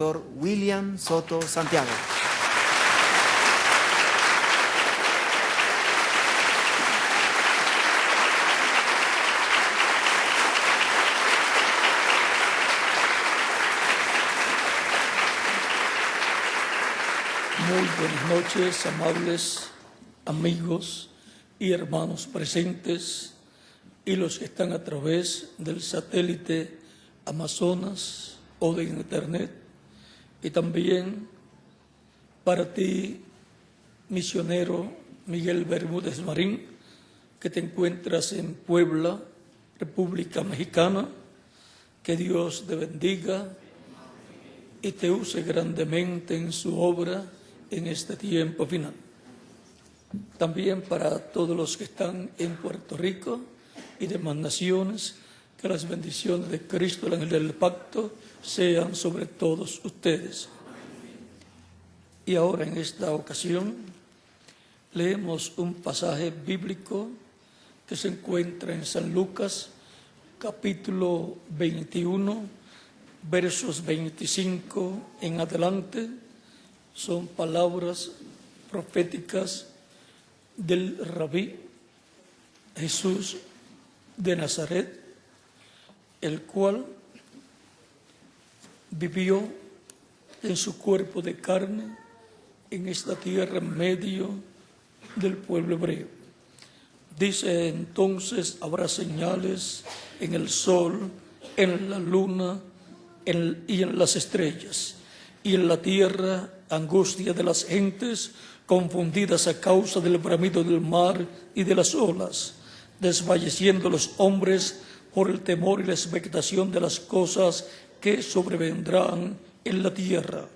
Dr. William Soto Santiago. Muy buenas noches, amables amigos y hermanos presentes y los que están a través del satélite Amazonas o de Internet. Y también para ti, misionero Miguel Bermúdez Marín, que te encuentras en Puebla, República Mexicana. Que Dios te bendiga y te use grandemente en su obra en este tiempo final. También para todos los que están en Puerto Rico y demás naciones, que las bendiciones de Cristo, el ángel del pacto, sean sobre todos ustedes. Y ahora, en esta ocasión, leemos un pasaje bíblico que se encuentra en San Lucas, capítulo 21, versos 25 en adelante. Son palabras proféticas del Rabí Jesús de Nazaret, el cual vivió en su cuerpo de carne en esta tierra en medio del pueblo hebreo. Dice: entonces habrá señales en el sol, en la luna y en las estrellas, y en la tierra angustia de las gentes, confundidas a causa del bramido del mar y de las olas, desfalleciendo los hombres por el temor y la expectación de las cosas que sobrevendrán en la tierra,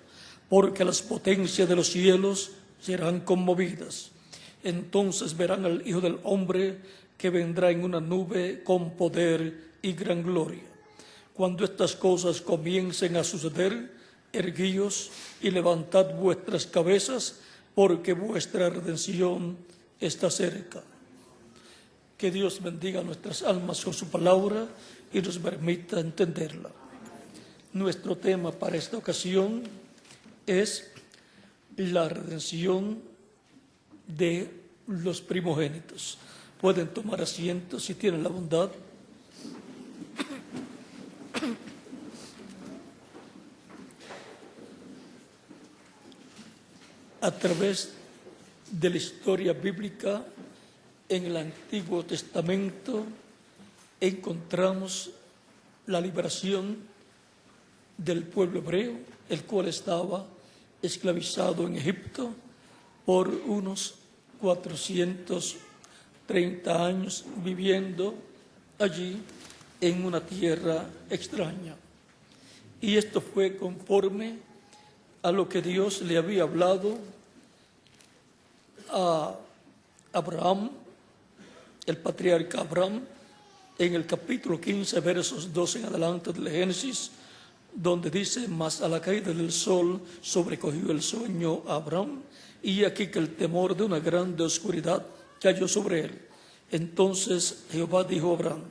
porque las potencias de los cielos serán conmovidas. Entonces verán al Hijo del Hombre que vendrá en una nube con poder y gran gloria. Cuando estas cosas comiencen a suceder, erguíos y levantad vuestras cabezas, porque vuestra redención está cerca. Que Dios bendiga nuestras almas con su palabra y nos permita entenderla. Nuestro tema para esta ocasión es la redención de los primogénitos. Pueden tomar asiento si tienen la bondad. A través de la historia bíblica, en el Antiguo Testamento encontramos la liberación del pueblo hebreo, el cual estaba esclavizado en Egipto por unos 430 años, viviendo allí en una tierra extraña. Y esto fue conforme a lo que Dios le había hablado a Abraham, el patriarca Abraham, en el capítulo 15, versos 12 en adelante del Génesis, donde dice: mas a la caída del sol sobrecogió el sueño a Abraham, y aquí que el temor de una grande oscuridad cayó sobre él. Entonces Jehová dijo a Abraham: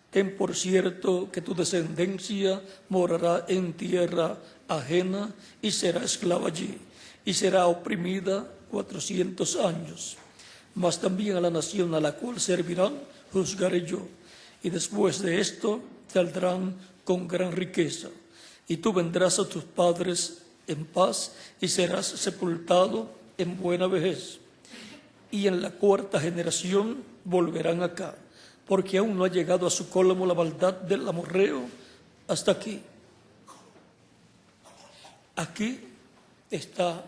ten por cierto que tu descendencia morará en tierra ajena y será esclava allí, y será oprimida 400 años. Mas también a la nación a la cual servirán juzgaré yo, y después de esto saldrán con gran riqueza. Y tú vendrás a tus padres en paz y serás sepultado en buena vejez. Y en la cuarta generación volverán acá, porque aún no ha llegado a su colmo la maldad del amorreo hasta aquí. Aquí está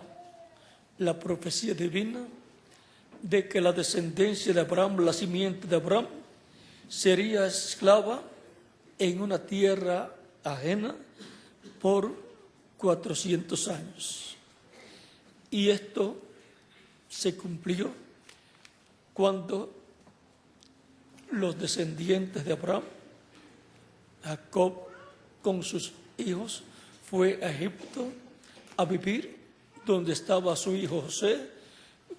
la profecía divina de que la descendencia de Abraham, la simiente de Abraham, sería esclava en una tierra ajena por 400 años. Y esto se cumplió cuando los descendientes de Abraham, Jacob con sus hijos, fue a Egipto a vivir, donde estaba su hijo José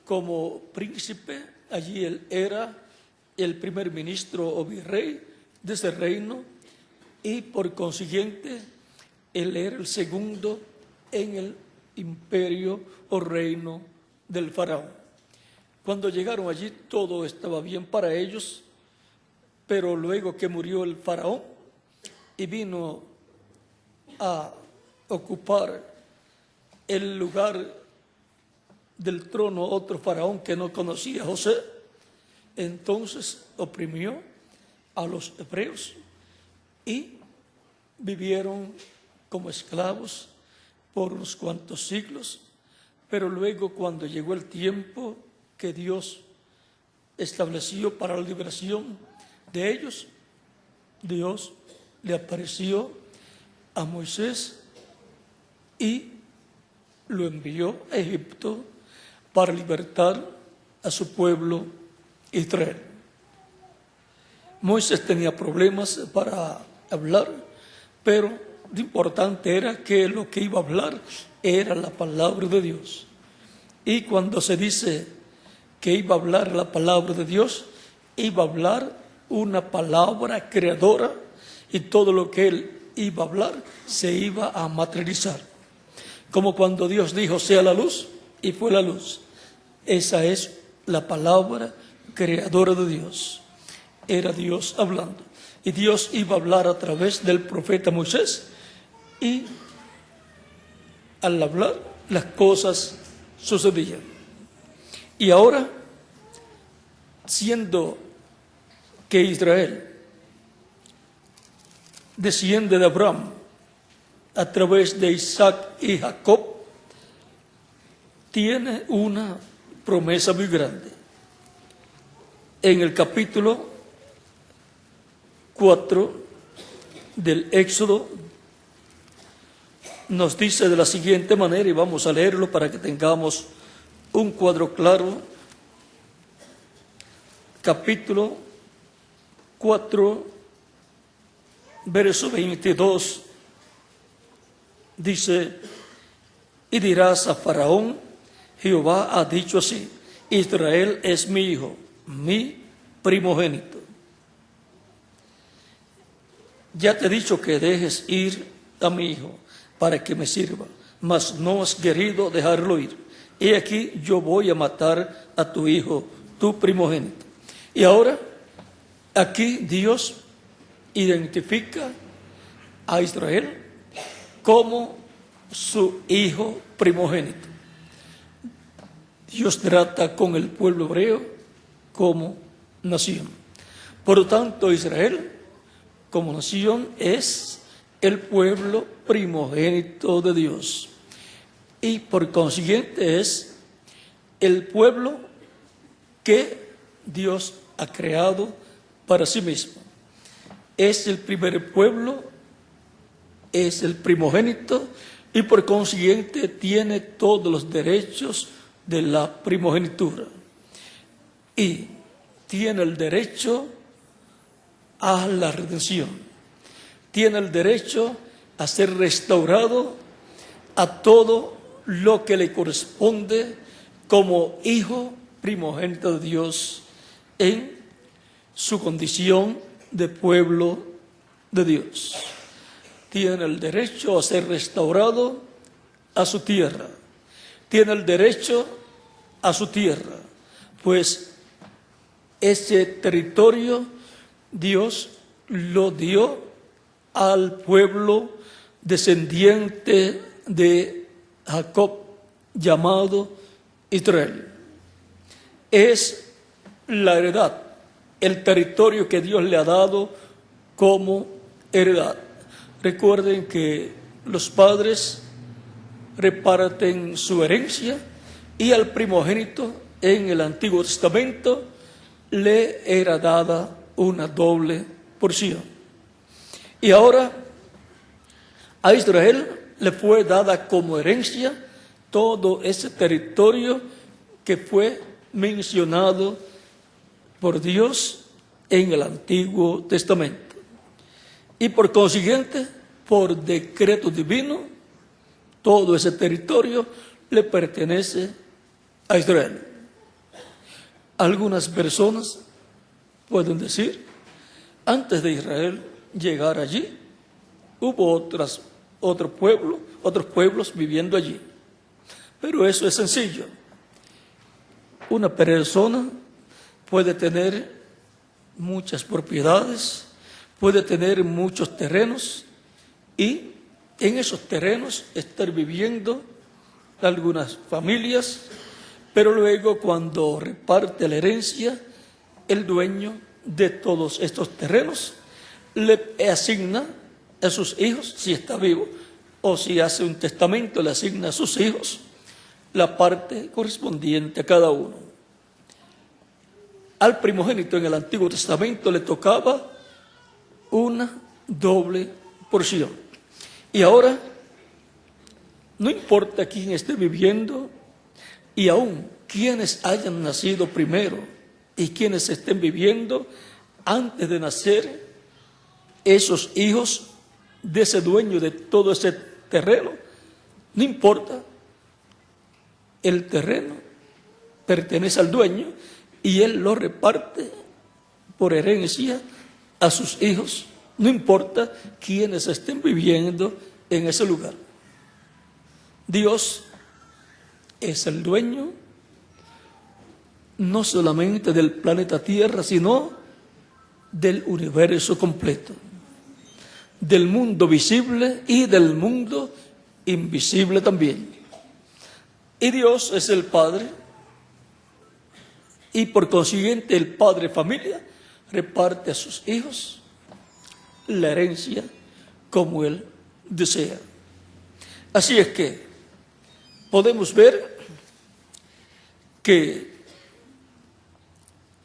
como príncipe. Allí él era el primer ministro o virrey de ese reino, y por consiguiente él era el segundo en el imperio o reino del faraón. Cuando llegaron allí todo estaba bien para ellos, pero luego que murió el faraón y vino a ocupar el lugar del trono otro faraón que no conocía a José, entonces oprimió a los hebreos y vivieron como esclavos por unos cuantos siglos, pero luego cuando llegó el tiempo que Dios estableció para la liberación de ellos, Dios le apareció a Moisés y lo envió a Egipto para libertar a su pueblo Israel. Moisés tenía problemas para hablar, pero lo importante era que lo que iba a hablar era la palabra de Dios. Y cuando se dice que iba a hablar la palabra de Dios, iba a hablar una palabra creadora y todo lo que él iba a hablar se iba a materializar. Como cuando Dios dijo sea la luz y fue la luz. Esa es la palabra creadora de Dios. Era Dios hablando. Y Dios iba a hablar a través del profeta Moisés. Y al hablar las cosas sucedían. Y ahora, siendo que Israel desciende de Abraham a través de Isaac y Jacob, tiene una promesa muy grande. En el capítulo 4 del Éxodo nos dice de la siguiente manera, y vamos a leerlo para que tengamos un cuadro claro. Capítulo 4, verso 22, dice: y dirás a Faraón, Jehová ha dicho así, Israel es mi hijo, mi primogénito. Ya te he dicho que dejes ir a mi hijo para que me sirva, mas no has querido dejarlo ir. He aquí yo voy a matar a tu hijo, tu primogénito. Y ahora, aquí Dios identifica a Israel como su hijo primogénito. Dios trata con el pueblo hebreo como nación. Por lo tanto, Israel como nación es el pueblo primogénito de Dios. Y por consiguiente es el pueblo que Dios ha creado para sí mismo. Es el primer pueblo, es el primogénito y por consiguiente tiene todos los derechos de la primogenitura. Y tiene el derecho a la redención. Tiene el derecho a ser restaurado a todo lo que le corresponde como hijo primogénito de Dios en su condición de pueblo de Dios. Tiene el derecho a ser restaurado a su tierra. Tiene el derecho a su tierra, pues ese territorio Dios lo dio al pueblo descendiente de Jacob, llamado Israel. Es la heredad, el territorio que Dios le ha dado como heredad. Recuerden que los padres reparten su herencia y al primogénito en el Antiguo Testamento le era dada una doble porción. Y ahora a Israel le fue dada como herencia todo ese territorio que fue mencionado por Dios en el Antiguo Testamento. Y por consiguiente, por decreto divino, todo ese territorio le pertenece a Israel. Algunas personas pueden decir, antes de Israel llegar allí, hubo otras otros pueblos viviendo allí. Pero eso es sencillo. Una persona puede tener muchas propiedades, puede tener muchos terrenos y en esos terrenos estar viviendo algunas familias, pero luego cuando reparte la herencia, el dueño de todos estos terrenos le asigna a sus hijos, si está vivo, o si hace un testamento, le asigna a sus hijos la parte correspondiente a cada uno. Al primogénito en el Antiguo Testamento le tocaba una doble porción. Y ahora, no importa quién esté viviendo, y aún quienes hayan nacido primero y quienes estén viviendo antes de nacer, esos hijos de ese dueño de todo ese terreno, no importa, el terreno pertenece al dueño y él lo reparte por herencia a sus hijos, no importa quiénes estén viviendo en ese lugar. Dios es el dueño no solamente del planeta Tierra, sino del universo completo, del mundo visible y del mundo invisible también. Y Dios es el Padre, y por consiguiente el Padre familia reparte a sus hijos la herencia como Él desea. Así es que podemos ver que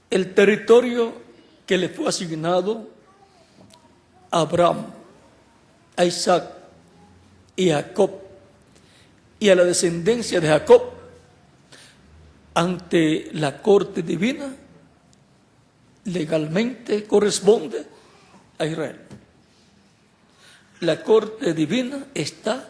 el territorio que le fue asignado a Abraham, a Isaac y a Jacob, y a la descendencia de Jacob, ante la corte divina, legalmente corresponde a Israel. La corte divina está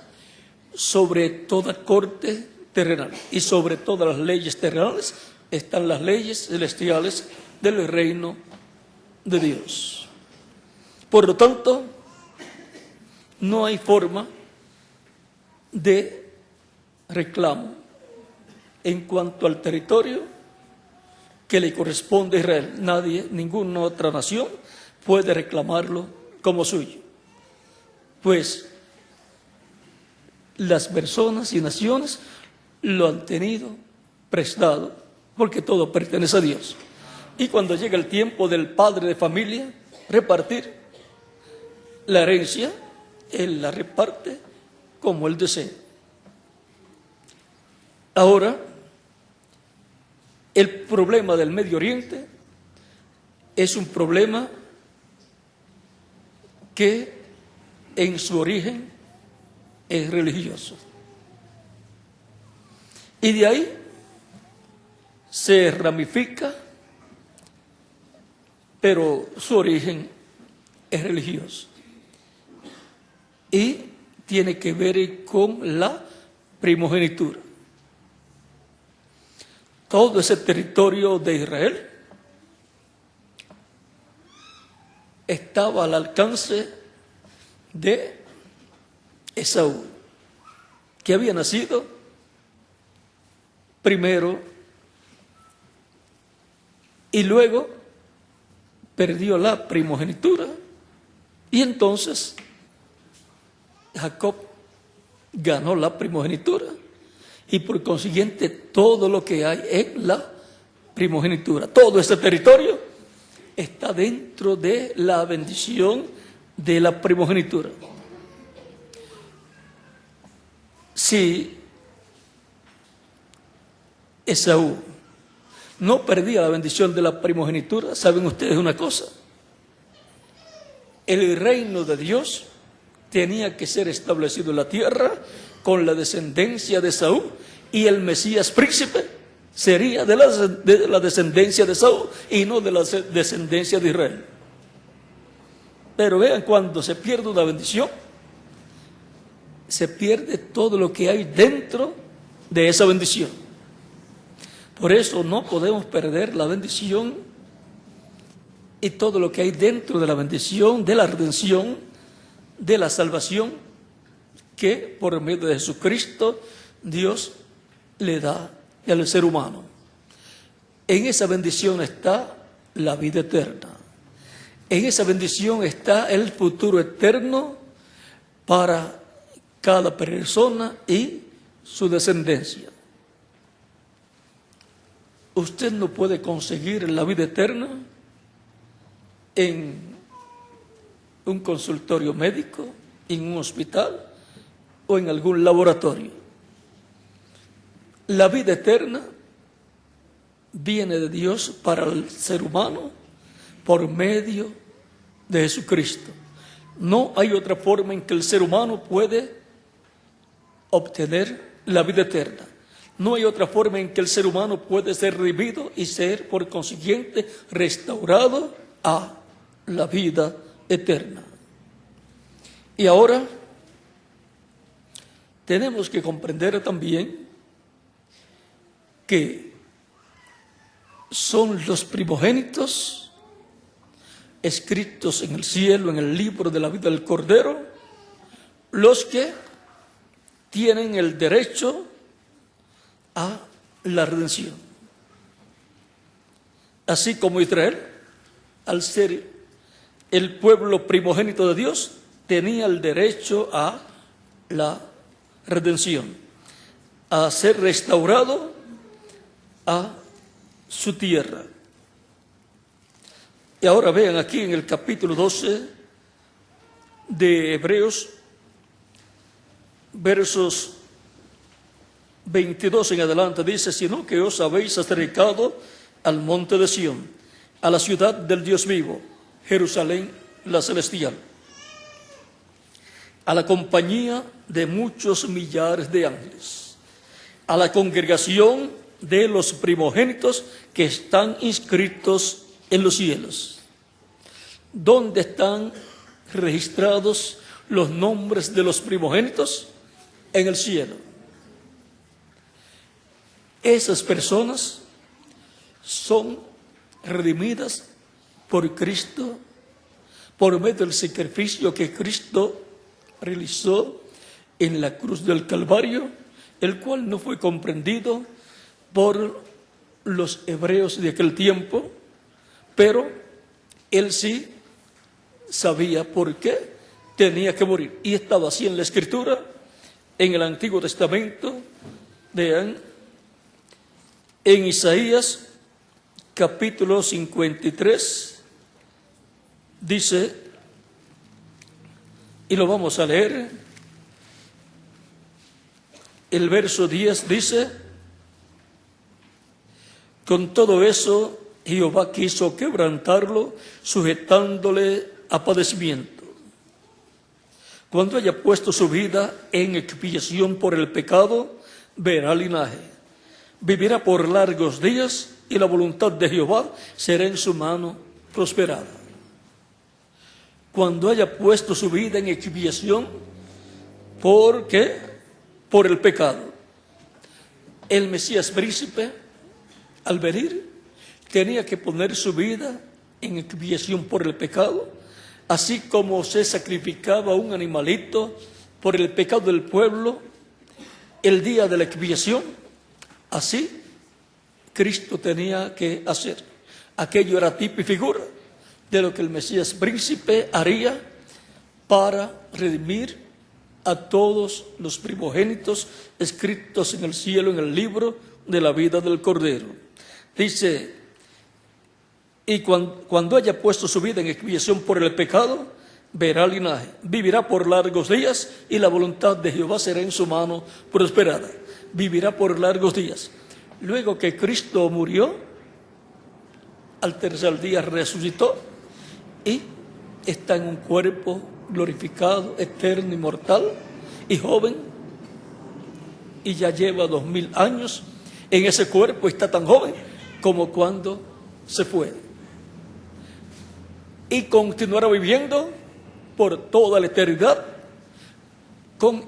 sobre toda corte terrenal, y sobre todas las leyes terrenales están las leyes celestiales del reino de Dios. Por lo tanto, no hay forma de reclamo en cuanto al territorio que le corresponde a Israel. Nadie, ninguna otra nación puede reclamarlo como suyo, pues las personas y naciones lo han tenido prestado, porque todo pertenece a Dios. Y cuando llega el tiempo del padre de familia repartir la herencia, él la reparte como él desea. Ahora, el problema del Medio Oriente es un problema que en su origen es religioso. Y de ahí se ramifica, pero su origen es religioso. Y tiene que ver con la primogenitura. Todo ese territorio de Israel estaba al alcance de Esaú, que había nacido primero y luego perdió la primogenitura, y entonces Jacob ganó la primogenitura, y por consiguiente todo lo que hay en la primogenitura, todo este territorio está dentro de la bendición de la primogenitura. Si Esaú no perdía la bendición de la primogenitura, ¿saben ustedes una cosa? El reino de Dios tenía que ser establecido en la tierra con la descendencia de Esaú, y el Mesías príncipe sería de la descendencia de Esaú y no de la descendencia de Israel. Pero vean, cuando se pierde una bendición, se pierde todo lo que hay dentro de esa bendición. Por eso no podemos perder la bendición y todo lo que hay dentro de la bendición, de la redención, de la salvación que por medio de Jesucristo Dios le da al ser humano. En esa bendición está la vida eterna. En esa bendición está el futuro eterno para cada persona y su descendencia. Usted no puede conseguir la vida eterna en un consultorio médico, en un hospital o en algún laboratorio. La vida eterna viene de Dios para el ser humano por medio de Jesucristo. No hay otra forma en que el ser humano puede obtener la vida eterna. No hay otra forma en que el ser humano puede ser redimido y ser, por consiguiente, restaurado a la vida eterna. Y ahora tenemos que comprender también que son los primogénitos escritos en el cielo, en el libro de la vida del Cordero, los que tienen el derecho a la redención. Así como Israel, al ser el pueblo primogénito de Dios, tenía el derecho a la redención, a ser restaurado a su tierra. Y ahora vean aquí en el capítulo 12 de Hebreos, versos 22 en adelante, dice: sino que os habéis acercado al monte de Sión, a la ciudad del Dios vivo, Jerusalén la celestial, a la compañía de muchos millares de ángeles, a la congregación de los primogénitos que están inscritos en los cielos, donde están registrados los nombres de los primogénitos en el cielo. Esas personas son redimidas por Cristo, por medio del sacrificio que Cristo realizó en la cruz del Calvario, el cual no fue comprendido por los hebreos de aquel tiempo, pero él sí sabía por qué tenía que morir. Y estaba así en la Escritura, en el Antiguo Testamento. Vean, en Isaías capítulo 53, dice, y lo vamos a leer, el verso 10 dice: con todo eso, Jehová quiso quebrantarlo, sujetándole a padecimiento. Cuando haya puesto su vida en expiación por el pecado, verá linaje. Vivirá por largos días y la voluntad de Jehová será en su mano prosperada. Cuando haya puesto su vida en expiación, ¿por qué? Por el pecado. El Mesías príncipe, al venir, tenía que poner su vida en expiación por el pecado, así como se sacrificaba un animalito por el pecado del pueblo el día de la expiación. Así Cristo tenía que hacer. Aquello era tipo y figura de lo que el Mesías príncipe haría para redimir a todos los primogénitos escritos en el cielo, en el libro de la vida del Cordero. Dice: y cuando haya puesto su vida en expiación por el pecado, verá linaje, vivirá por largos días y la voluntad de Jehová será en su mano prosperada. Vivirá por largos días. Luego que Cristo murió, al tercer día resucitó y está en un cuerpo glorificado, eterno, inmortal y joven, y ya lleva 2000 años en ese cuerpo. Está tan joven como cuando se fue, y continuará viviendo por toda la eternidad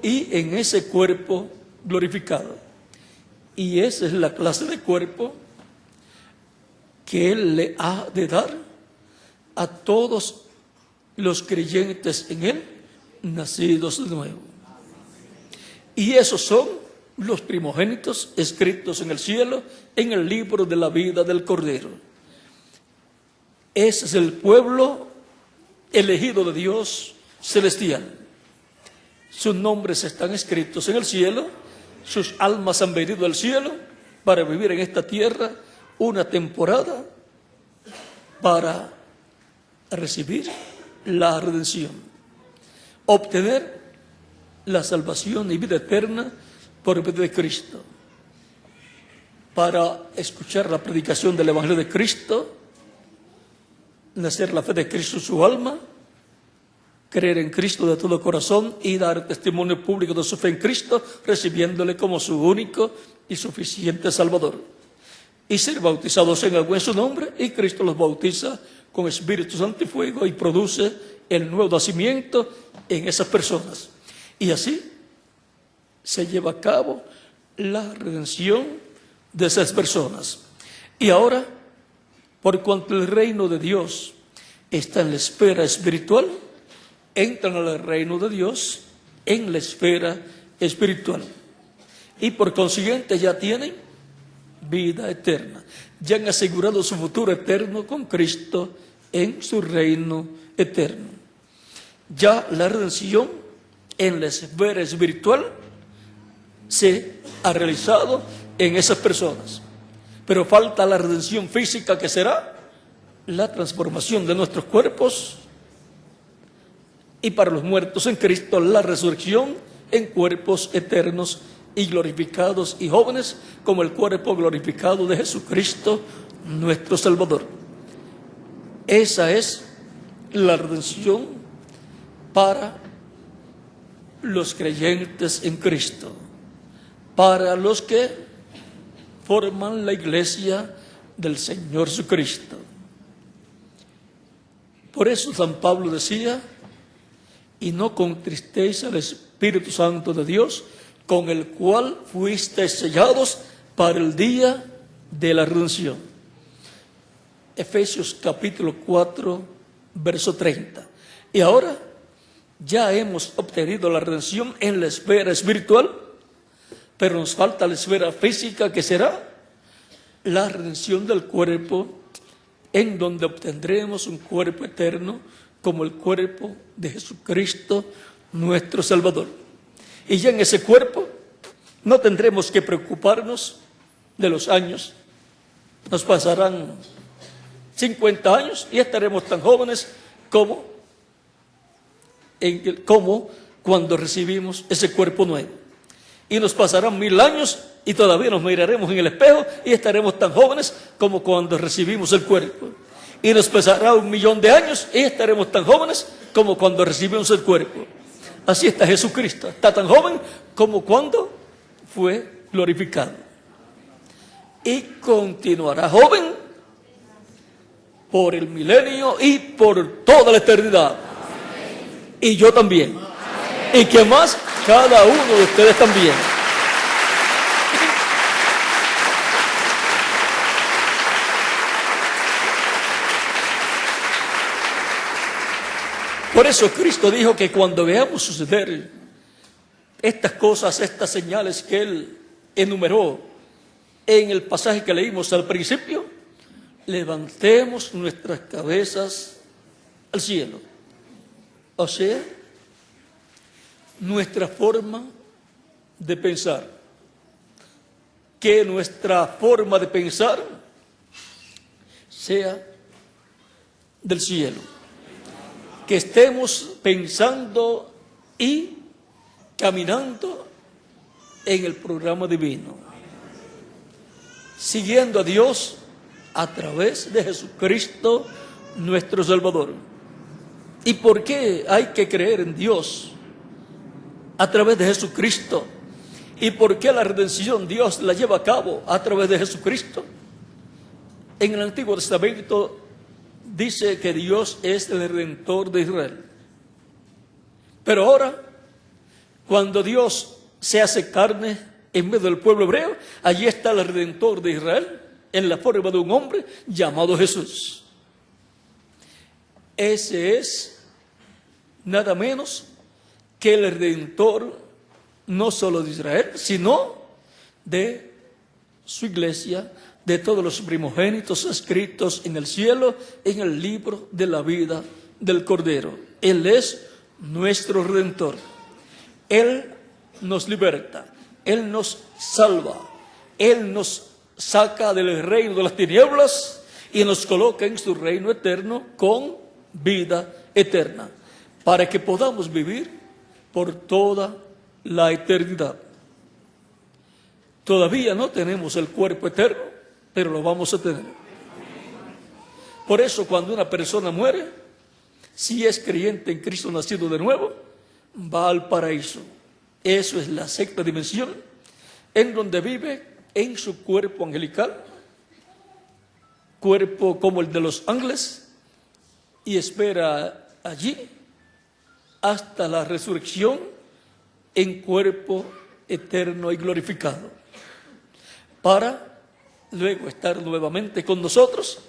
y en ese cuerpo glorificado. Y esa es la clase de cuerpo que Él le ha de dar a todos los creyentes en Él, nacidos de nuevo. Y esos son los primogénitos escritos en el cielo, en el libro de la vida del Cordero. Ese es el pueblo elegido de Dios celestial. Sus nombres están escritos en el cielo, sus almas han venido al cielo para vivir en esta tierra una temporada para recibir la redención, obtener la salvación y vida eterna por medio de Cristo, para escuchar la predicación del Evangelio de Cristo, nacer la fe de Cristo en su alma, creer en Cristo de todo corazón y dar testimonio público de su fe en Cristo, recibiéndole como su único y suficiente Salvador, y ser bautizados en agua en su nombre, y Cristo los bautiza con Espíritu Santo y fuego y produce el nuevo nacimiento en esas personas. Y así se lleva a cabo la redención de esas personas. Y ahora, por cuanto el reino de Dios está en la esfera espiritual, entran al reino de Dios en la esfera espiritual. Y por consiguiente ya tienen vida eterna. Ya han asegurado su futuro eterno con Cristo en su reino eterno. Ya la redención en la esfera espiritual se ha realizado en esas personas. Pero falta la redención física, que será la transformación de nuestros cuerpos, y para los muertos en Cristo la resurrección en cuerpos eternos y glorificados y jóvenes, como el cuerpo glorificado de Jesucristo nuestro Salvador. Esa es la redención para los creyentes en Cristo, para los que forman la iglesia del Señor Jesucristo. Por eso San Pablo decía: y no contristéis al Espíritu Santo de Dios, con el cual fuisteis sellados para el día de la redención. Efesios capítulo 4, verso 30. Y ahora ya hemos obtenido la redención en la esfera espiritual, pero nos falta la esfera física, que será la redención del cuerpo, en donde obtendremos un cuerpo eterno como el cuerpo de Jesucristo nuestro Salvador. Y ya en ese cuerpo no tendremos que preocuparnos de los años. Nos pasarán 50 años y estaremos tan jóvenes como cuando recibimos ese cuerpo nuevo. Y nos pasarán 1000 años y todavía nos miraremos en el espejo y estaremos tan jóvenes como cuando recibimos el cuerpo. Y nos pasará 1.000.000 de años y estaremos tan jóvenes como cuando recibimos el cuerpo. Así está Jesucristo, está tan joven como cuando fue glorificado. Y continuará joven por el milenio y por toda la eternidad. Y yo también. Y que más, cada uno de ustedes también. Por eso Cristo dijo que cuando veamos suceder estas cosas, estas señales que Él enumeró en el pasaje que leímos al principio, levantemos nuestras cabezas al cielo. O sea, nuestra forma de pensar. Que nuestra forma de pensar sea del cielo. Que estemos pensando y caminando en el programa divino, siguiendo a Dios a través de Jesucristo nuestro Salvador. ¿Y por qué hay que creer en Dios a través de Jesucristo? ¿Y por qué la redención Dios la lleva a cabo a través de Jesucristo? En el Antiguo Testamento dice que Dios es el Redentor de Israel. Pero ahora, cuando Dios se hace carne en medio del pueblo hebreo, allí está el Redentor de Israel, en la forma de un hombre llamado Jesús. Ese es nada menos que el Redentor no solo de Israel, sino de su iglesia, de todos los primogénitos escritos en el cielo, en el libro de la vida del Cordero. Él es nuestro Redentor. Él nos liberta, Él nos salva, Él nos saca del reino de las tinieblas y nos coloca en su reino eterno con vida eterna, para que podamos vivir por toda la eternidad. Todavía no tenemos el cuerpo eterno, pero lo vamos a tener. Por eso cuando una persona muere, si es creyente en Cristo nacido de nuevo, va al paraíso. Eso es la sexta dimensión, en donde vive en su cuerpo angelical, cuerpo como el de los ángeles, y espera allí hasta la resurrección en cuerpo eterno y glorificado, para luego estar nuevamente con nosotros.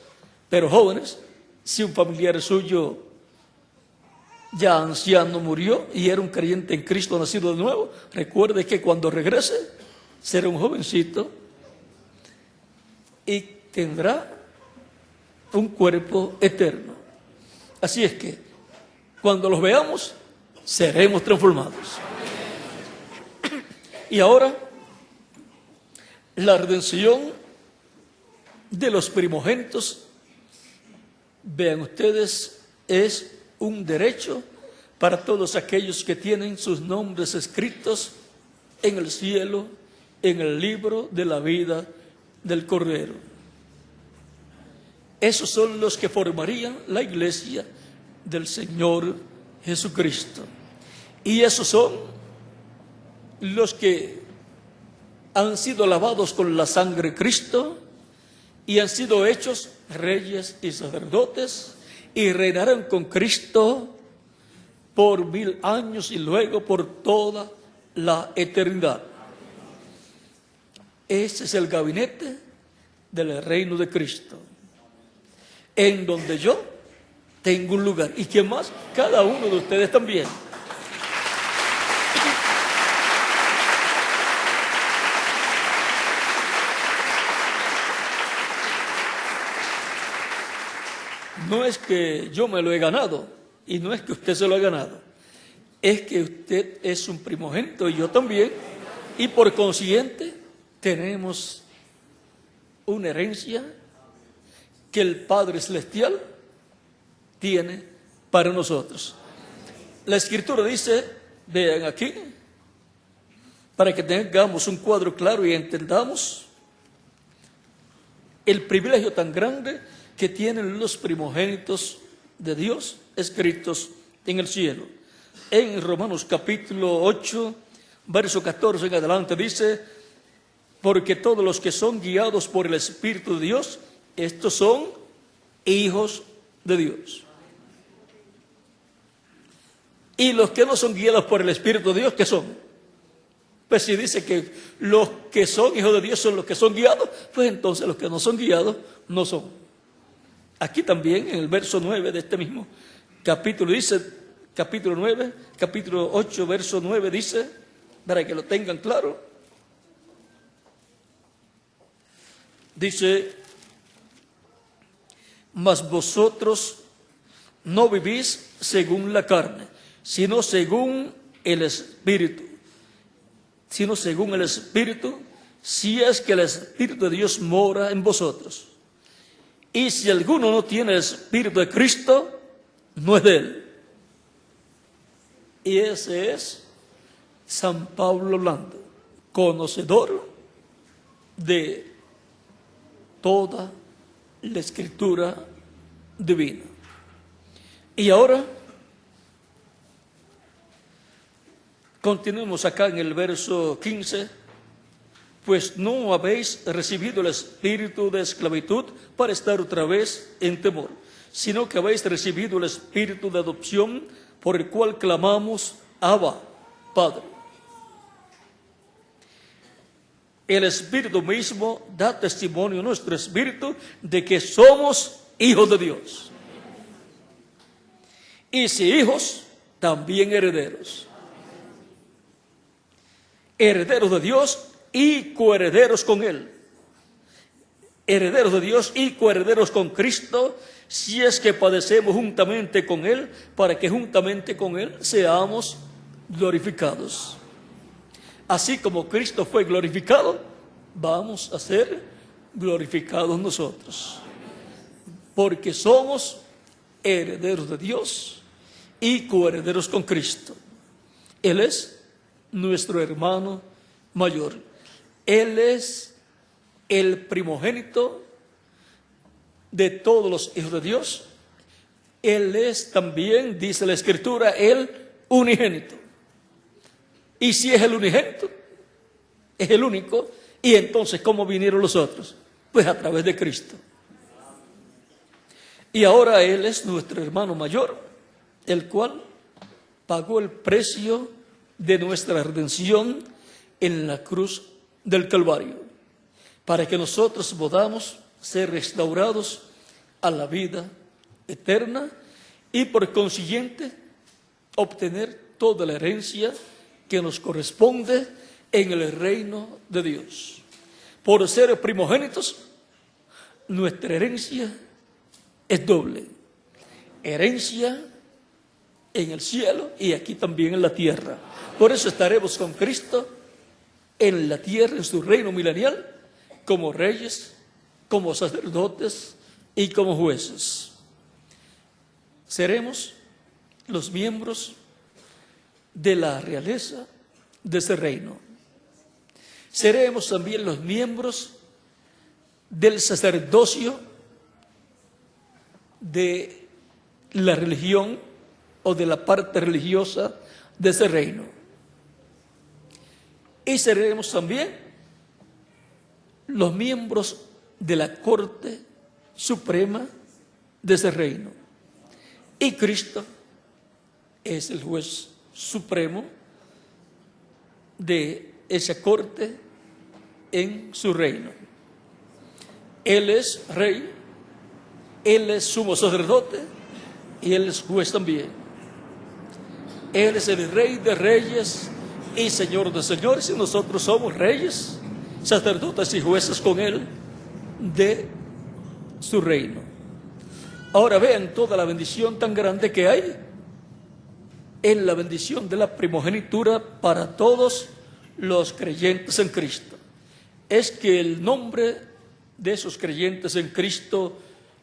Pero jóvenes, si un familiar suyo ya anciano murió y era un creyente en Cristo nacido de nuevo, recuerde que cuando regrese será un jovencito y tendrá un cuerpo eterno. Así es que cuando los veamos seremos transformados. Y ahora, la redención de los primogénitos, vean ustedes, es un derecho para todos aquellos que tienen sus nombres escritos en el cielo, en el libro de la vida del Cordero. Esos son los que formarían la iglesia del Señor Jesucristo. Y esos son los que han sido lavados con la sangre de Cristo y han sido hechos reyes y sacerdotes y reinarán con Cristo por 1000 años y luego por toda la eternidad. Ese es el gabinete del reino de Cristo, en donde yo tengo un lugar. ¿Y quién más? Cada uno de ustedes también. No es que yo me lo he ganado y no es que usted se lo ha ganado. Es que usted es un primogénito y yo también. Y por consiguiente tenemos una herencia que el Padre Celestial tiene para nosotros. La Escritura dice, vean aquí, para que tengamos un cuadro claro y entendamos el privilegio tan grande que tienen los primogénitos de Dios escritos en el cielo. En Romanos capítulo 8, verso 14 en adelante dice, porque todos los que son guiados por el Espíritu de Dios, estos son hijos de Dios. Y los que no son guiados por el Espíritu de Dios, ¿qué son? Pues si dice que los que son hijos de Dios son los que son guiados, pues entonces los que no son guiados no son. Aquí también en el verso 9 de este mismo capítulo dice, capítulo 8, verso 9 dice, para que lo tengan claro, dice, mas vosotros no vivís según la carne, sino según el Espíritu. Sino según el Espíritu, si es que el Espíritu de Dios mora en vosotros. Y si alguno no tiene el Espíritu de Cristo, no es de él. Y ese es San Pablo hablando, conocedor de toda la Escritura divina. Y ahora continuemos acá en el verso 15. Pues no habéis recibido el espíritu de esclavitud para estar otra vez en temor, sino que habéis recibido el espíritu de adopción por el cual clamamos, Abba, Padre. El Espíritu mismo da testimonio a nuestro espíritu de que somos hijos de Dios. Y si hijos, también herederos. herederos de Dios y coherederos con Él. Herederos de Dios y coherederos con Cristo, si es que padecemos juntamente con Él, para que juntamente con Él seamos glorificados. Así como Cristo fue glorificado, vamos a ser glorificados nosotros, porque somos herederos de Dios y coherederos con Cristo. Él es nuestro hermano mayor. Él es el primogénito de todos los hijos de Dios. Él es también, dice la Escritura, el unigénito. Y si es el unigénito, es el único, y entonces ¿cómo vinieron los otros? Pues a través de Cristo. Y ahora Él es nuestro hermano mayor, el cual pagó el precio de nuestra redención en la cruz del Calvario, para que nosotros podamos ser restaurados a la vida eterna y por consiguiente obtener toda la herencia que nos corresponde en el reino de Dios. Por ser primogénitos, nuestra herencia es doble: herencia en el cielo y aquí también en la tierra. Por eso estaremos con Cristo en la tierra, en su reino milenial, como reyes, como sacerdotes y como jueces. Seremos los miembros de la realeza de ese reino. Seremos también los miembros del sacerdocio de la religión o de la parte religiosa de ese reino. Y seremos también los miembros de la Corte Suprema de ese reino. Y Cristo es el juez supremo de esa corte en su reino. Él es rey, Él es sumo sacerdote y Él es juez también. Él es el Rey de reyes y Señor de señores, y nosotros somos reyes, sacerdotes y jueces con Él de su reino. Ahora vean toda la bendición tan grande que hay en la bendición de la primogenitura para todos los creyentes en Cristo. Es que el nombre de esos creyentes en Cristo,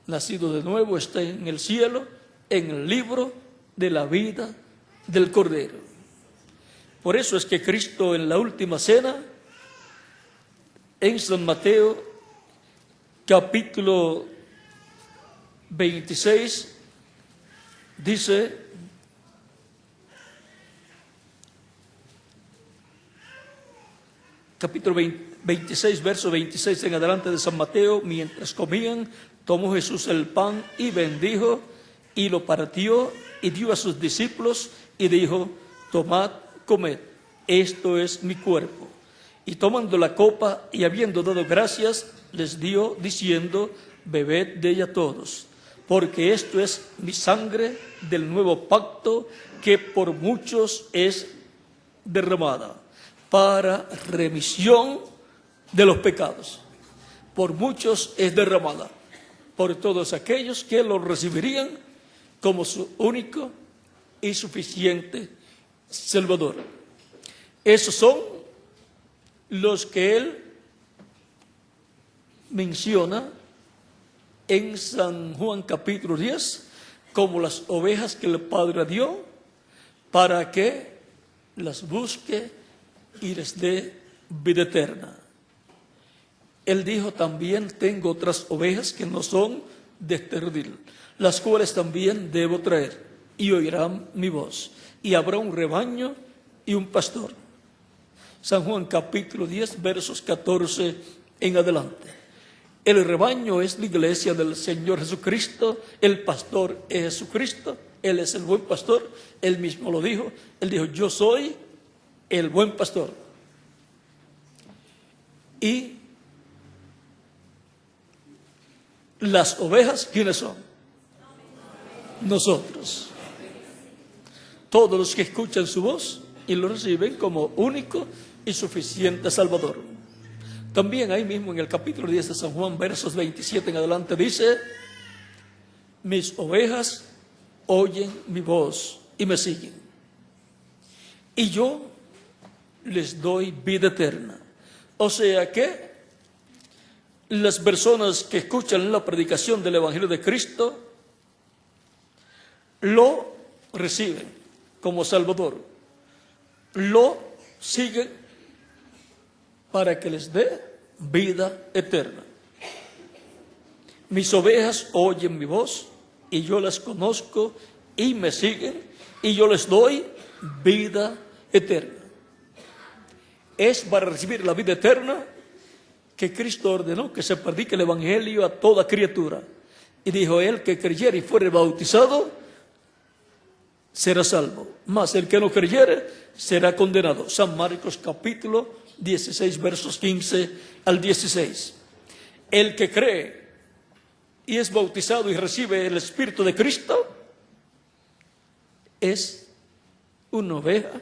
nacido de nuevo, está en el cielo, en el libro de la vida del Cordero. Por eso es que Cristo en la última cena, en San Mateo, capítulo 26, dice: capítulo 26, verso 26 en adelante de San Mateo: mientras comían, tomó Jesús el pan y bendijo y lo partió y dio a sus discípulos y dijo: tomad, comed, esto es mi cuerpo. Y tomando la copa y habiendo dado gracias, les dio diciendo: bebed de ella todos, porque esto es mi sangre del nuevo pacto, que por muchos es derramada para remisión de los pecados. Por muchos es derramada, por todos aquellos que lo recibirían como su único y suficiente Salvador. Esos son los que Él menciona en San Juan capítulo 10 como las ovejas que el Padre dio para que las busque y les dé vida eterna. Él dijo también: tengo otras ovejas que no son de este redil, las cuales también debo traer, y oirán mi voz, y habrá un rebaño y un pastor. San Juan capítulo 10, versos 14 en adelante. El rebaño es la iglesia del Señor Jesucristo, el pastor es Jesucristo, Él es el buen pastor, Él mismo lo dijo. Él dijo: yo soy el buen pastor. Y las ovejas, ¿quiénes son? Nosotros. Todos los que escuchan su voz y lo reciben como único y suficiente Salvador. También ahí mismo en el capítulo 10 de San Juan, versos 27 en adelante, dice: mis ovejas oyen mi voz y me siguen, y yo les doy vida eterna. O sea que las personas que escuchan la predicación del Evangelio de Cristo lo reciben como Salvador, lo siguen para que les dé vida eterna. Mis ovejas oyen mi voz y yo las conozco y me siguen y yo les doy vida eterna. Es para recibir la vida eterna que Cristo ordenó que se predique el Evangelio a toda criatura. Y dijo: el que creyere y fuere bautizado será salvo, mas el que no creyere será condenado. San Marcos capítulo 16 versos 15 al 16. El que cree y es bautizado y recibe el Espíritu de Cristo es una oveja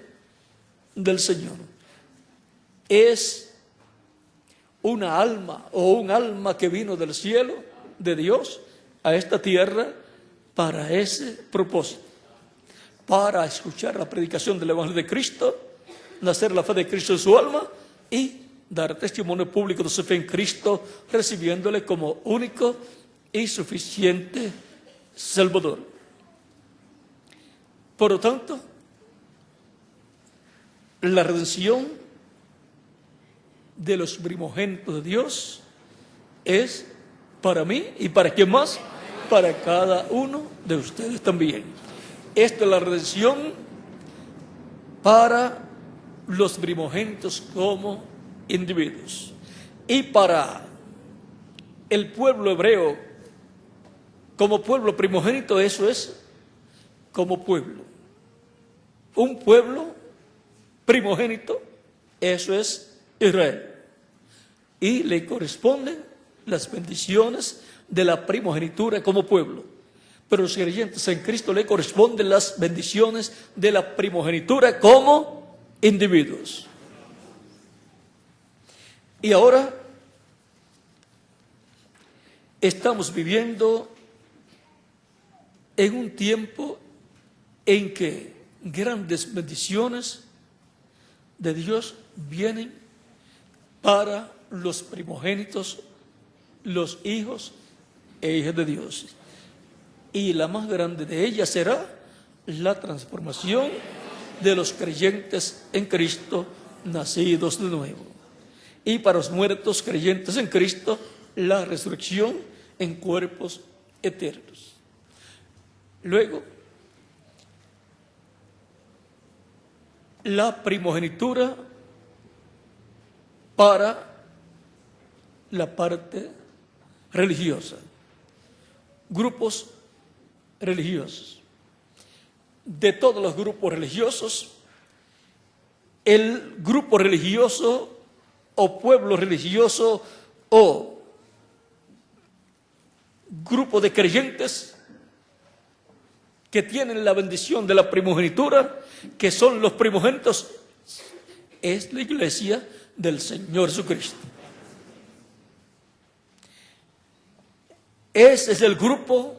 del Señor. Es una alma o un alma que vino del cielo de Dios a esta tierra para ese propósito, para escuchar la predicación del Evangelio de Cristo, nacer la fe de Cristo en su alma y dar testimonio público de su fe en Cristo, recibiéndole como único y suficiente Salvador. Por lo tanto, la redención de los primogénitos de Dios es para mí y para quién más, para cada uno de ustedes también. Esta es la redención para los primogénitos como individuos. Y para el pueblo hebreo como pueblo primogénito, eso es como pueblo. Un pueblo primogénito, eso es Israel. Y le corresponden las bendiciones de la primogenitura como pueblo. Pero los creyentes en Cristo le corresponden las bendiciones de la primogenitura como individuos. Y ahora estamos viviendo en un tiempo en que grandes bendiciones de Dios vienen para los primogénitos, los hijos e hijas de Dios. Y la más grande de ellas será la transformación de los creyentes en Cristo, nacidos de nuevo. Y para los muertos creyentes en Cristo, la resurrección en cuerpos eternos. Luego, la primogenitura para la parte religiosa, grupos religiosos. De todos los grupos religiosos, el grupo religioso o pueblo religioso o grupo de creyentes que tienen la bendición de la primogenitura, que son los primogénitos, es la iglesia del Señor Jesucristo. Ese es el grupo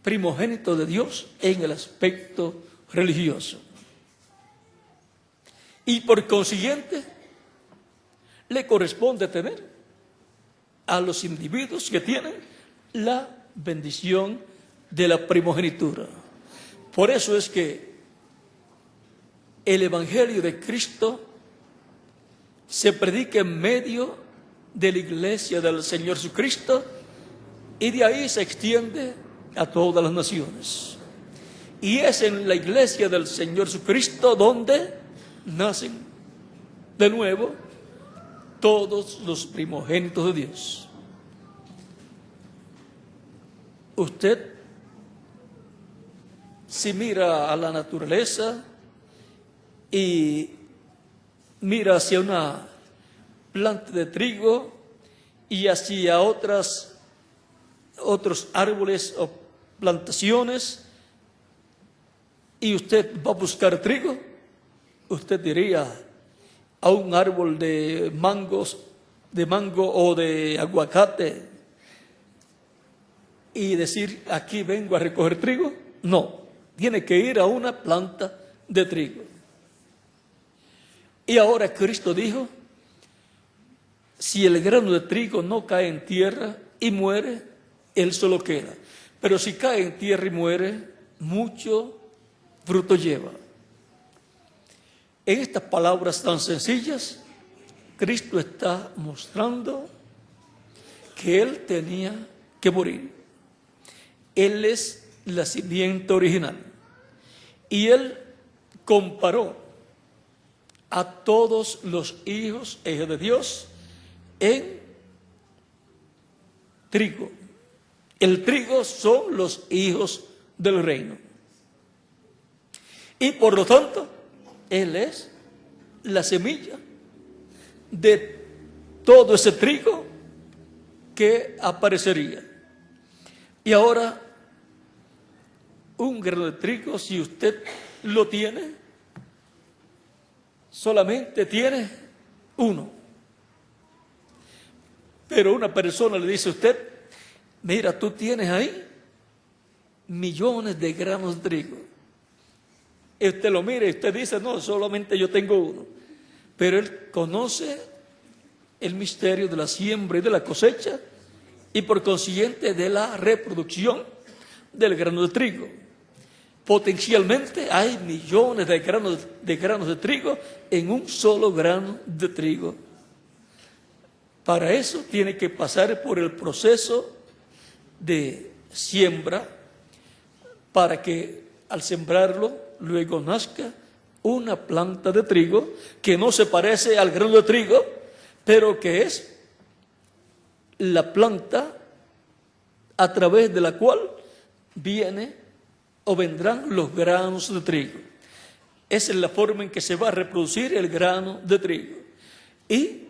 primogénito de Dios en el aspecto religioso. Y por consiguiente, le corresponde tener a los individuos que tienen la bendición de la primogenitura. Por eso es que el Evangelio de Cristo se predica en medio de la iglesia del Señor Jesucristo y de ahí se extiende a todas las naciones. Y es en la iglesia del Señor Jesucristo donde nacen de nuevo todos los primogénitos de Dios. Usted, si mira a la naturaleza y mira hacia una planta de trigo y hacia otros árboles o plantaciones, y usted va a buscar trigo, usted diría a un árbol de mango o de aguacate y decir, aquí vengo a recoger trigo. No, tiene que ir a una planta de trigo. Y ahora Cristo dijo, si el grano de trigo no cae en tierra y muere, él solo queda. Pero si cae en tierra y muere, mucho fruto lleva. En estas palabras tan sencillas, Cristo está mostrando que Él tenía que morir. Él es la simiente original. Y Él comparó a todos los hijos e hijas de Dios en trigo. El trigo son los hijos del reino. Y por lo tanto, Él es la semilla de todo ese trigo que aparecería. Y ahora, un grano de trigo, si usted lo tiene, solamente tiene uno. Pero una persona le dice a usted, mira, tú tienes ahí millones de granos de trigo. Y usted lo mira y usted dice, no, solamente yo tengo uno. Pero él conoce el misterio de la siembra y de la cosecha y por consiguiente de la reproducción del grano de trigo. Potencialmente hay millones de granos de trigo en un solo grano de trigo. Para eso tiene que pasar por el proceso de siembra para que al sembrarlo luego nazca una planta de trigo que no se parece al grano de trigo, pero que es la planta a través de la cual viene o vendrán los granos de trigo. Esa es la forma en que se va a reproducir el grano de trigo. Y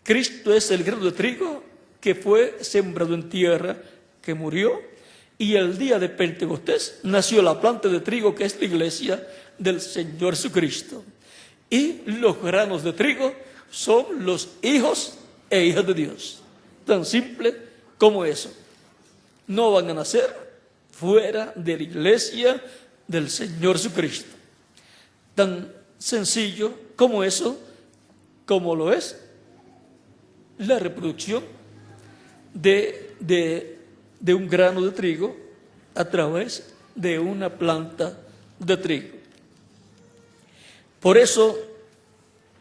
Cristo es el grano de trigo que fue sembrado en tierra, que murió, y el día de Pentecostés nació la planta de trigo que es la iglesia del Señor Jesucristo. Y los granos de trigo son los hijos e hijas de Dios. Tan simple como eso. No van a nacer fuera de la iglesia del Señor Jesucristo. Tan sencillo como eso, como lo es la reproducción de un grano de trigo a través de una planta de trigo. Por eso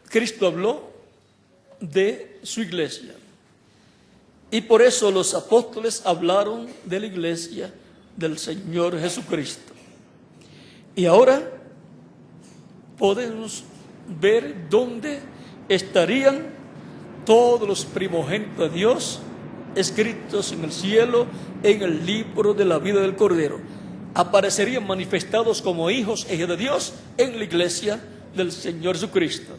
Cristo habló de su iglesia. Y por eso los apóstoles hablaron de la iglesia del Señor Jesucristo. Y ahora podemos ver dónde estarían todos los primogénitos de Dios escritos en el cielo en el libro de la vida del Cordero. Aparecerían manifestados como hijos e hijas de Dios en la iglesia del Señor Jesucristo.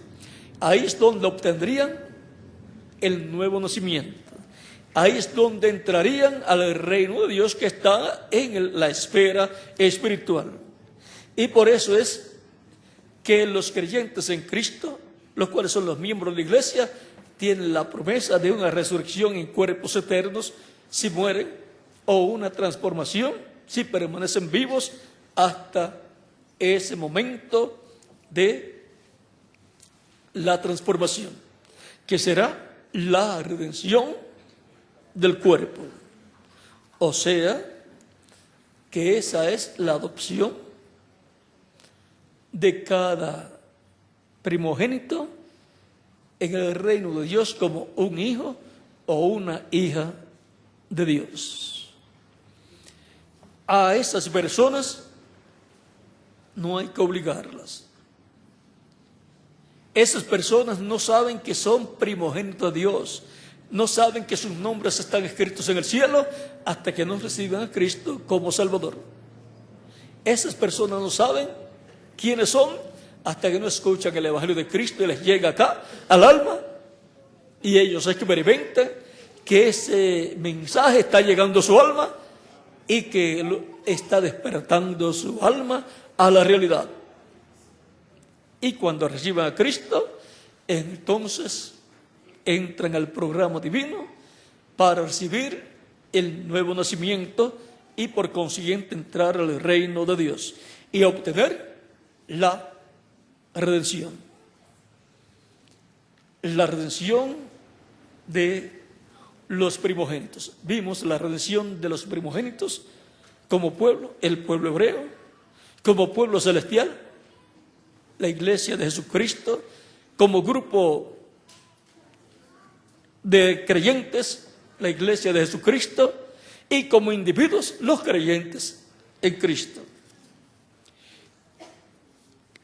Ahí es donde obtendrían el nuevo nacimiento. Ahí es donde entrarían al reino de Dios que está en la esfera espiritual. Y por eso es que los creyentes en Cristo, los cuales son los miembros de la iglesia, tienen la promesa de una resurrección en cuerpos eternos si mueren, o una transformación si permanecen vivos hasta ese momento de la transformación, que será la redención del cuerpo. O sea, que esa es la adopción de cada primogénito en el reino de Dios como un hijo o una hija de Dios. A esas personas no hay que obligarlas. Esas personas no saben que son primogénitos de Dios, no saben que sus nombres están escritos en el cielo hasta que no reciban a Cristo como Salvador. Esas personas no saben quiénes son hasta que no escuchan el Evangelio de Cristo y les llega acá al alma y ellos experimentan que ese mensaje está llegando a su alma y que está despertando su alma a la realidad. Y cuando reciban a Cristo, entonces entran al programa divino para recibir el nuevo nacimiento y por consiguiente entrar al reino de Dios y obtener la redención. La redención de los primogénitos. Vimos la redención de los primogénitos como pueblo, el pueblo hebreo, como pueblo celestial, la iglesia de Jesucristo, como grupo de creyentes, la iglesia de Jesucristo, y como individuos, los creyentes en Cristo.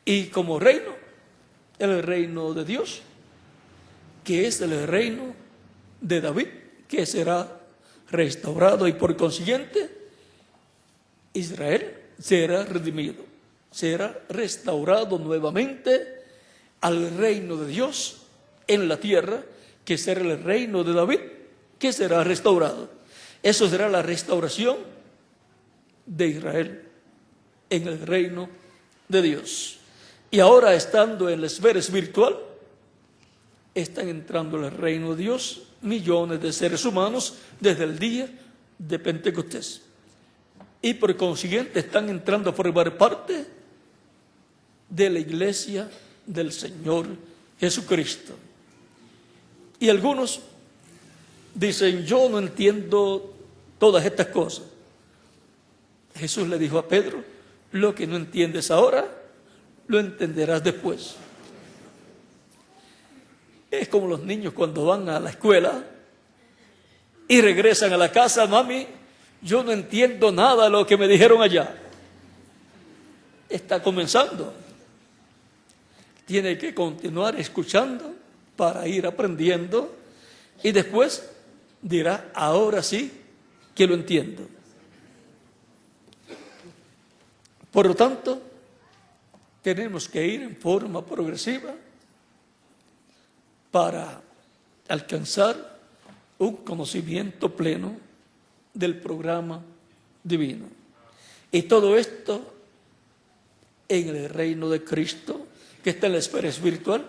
Y como reino, el reino de Dios, que es el reino de David, que será restaurado y por consiguiente Israel será redimido, será restaurado nuevamente al reino de Dios en la tierra, que será el reino de David, que será restaurado. Eso será la restauración de Israel en el reino de Dios. Y ahora, estando en la esfera espiritual, están entrando al reino de Dios millones de seres humanos desde el día de Pentecostés. Y por consiguiente están entrando a formar parte de la iglesia del Señor Jesucristo. Y algunos dicen: yo no entiendo todas estas cosas. Jesús le dijo a Pedro: lo que no entiendes ahora, lo entenderás después. Es como los niños cuando van a la escuela y regresan a la casa: mami, yo no entiendo nada de lo que me dijeron allá. Está comenzando. Tiene que continuar escuchando para ir aprendiendo y después dirá: ahora sí que lo entiendo. Por lo tanto, tenemos que ir en forma progresiva para alcanzar un conocimiento pleno del programa divino. Y todo esto en el reino de Cristo, que está en la esfera espiritual,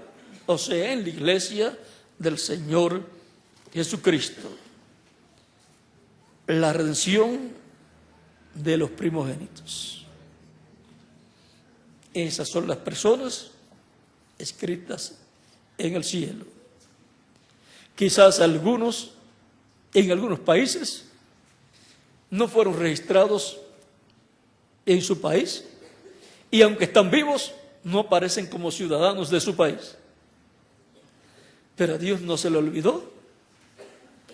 o sea, en la iglesia del Señor Jesucristo. La redención de los primogénitos. Esas son las personas escritas en el cielo. Quizás algunos, en algunos países, no fueron registrados en su país y aunque están vivos, no aparecen como ciudadanos de su país. Pero a Dios no se le olvidó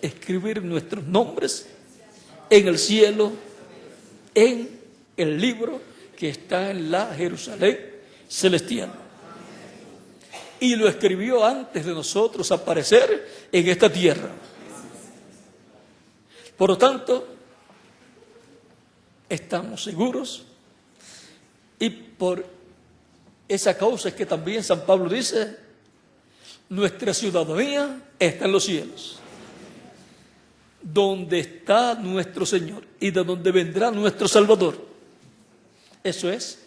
escribir nuestros nombres en el cielo, en el libro que está en la Jerusalén celestial. Y lo escribió antes de nosotros aparecer en esta tierra. Por lo tanto, estamos seguros, y por esa causa es que también San Pablo dice: nuestra ciudadanía está en los cielos, donde está nuestro Señor y de donde vendrá nuestro Salvador. Eso es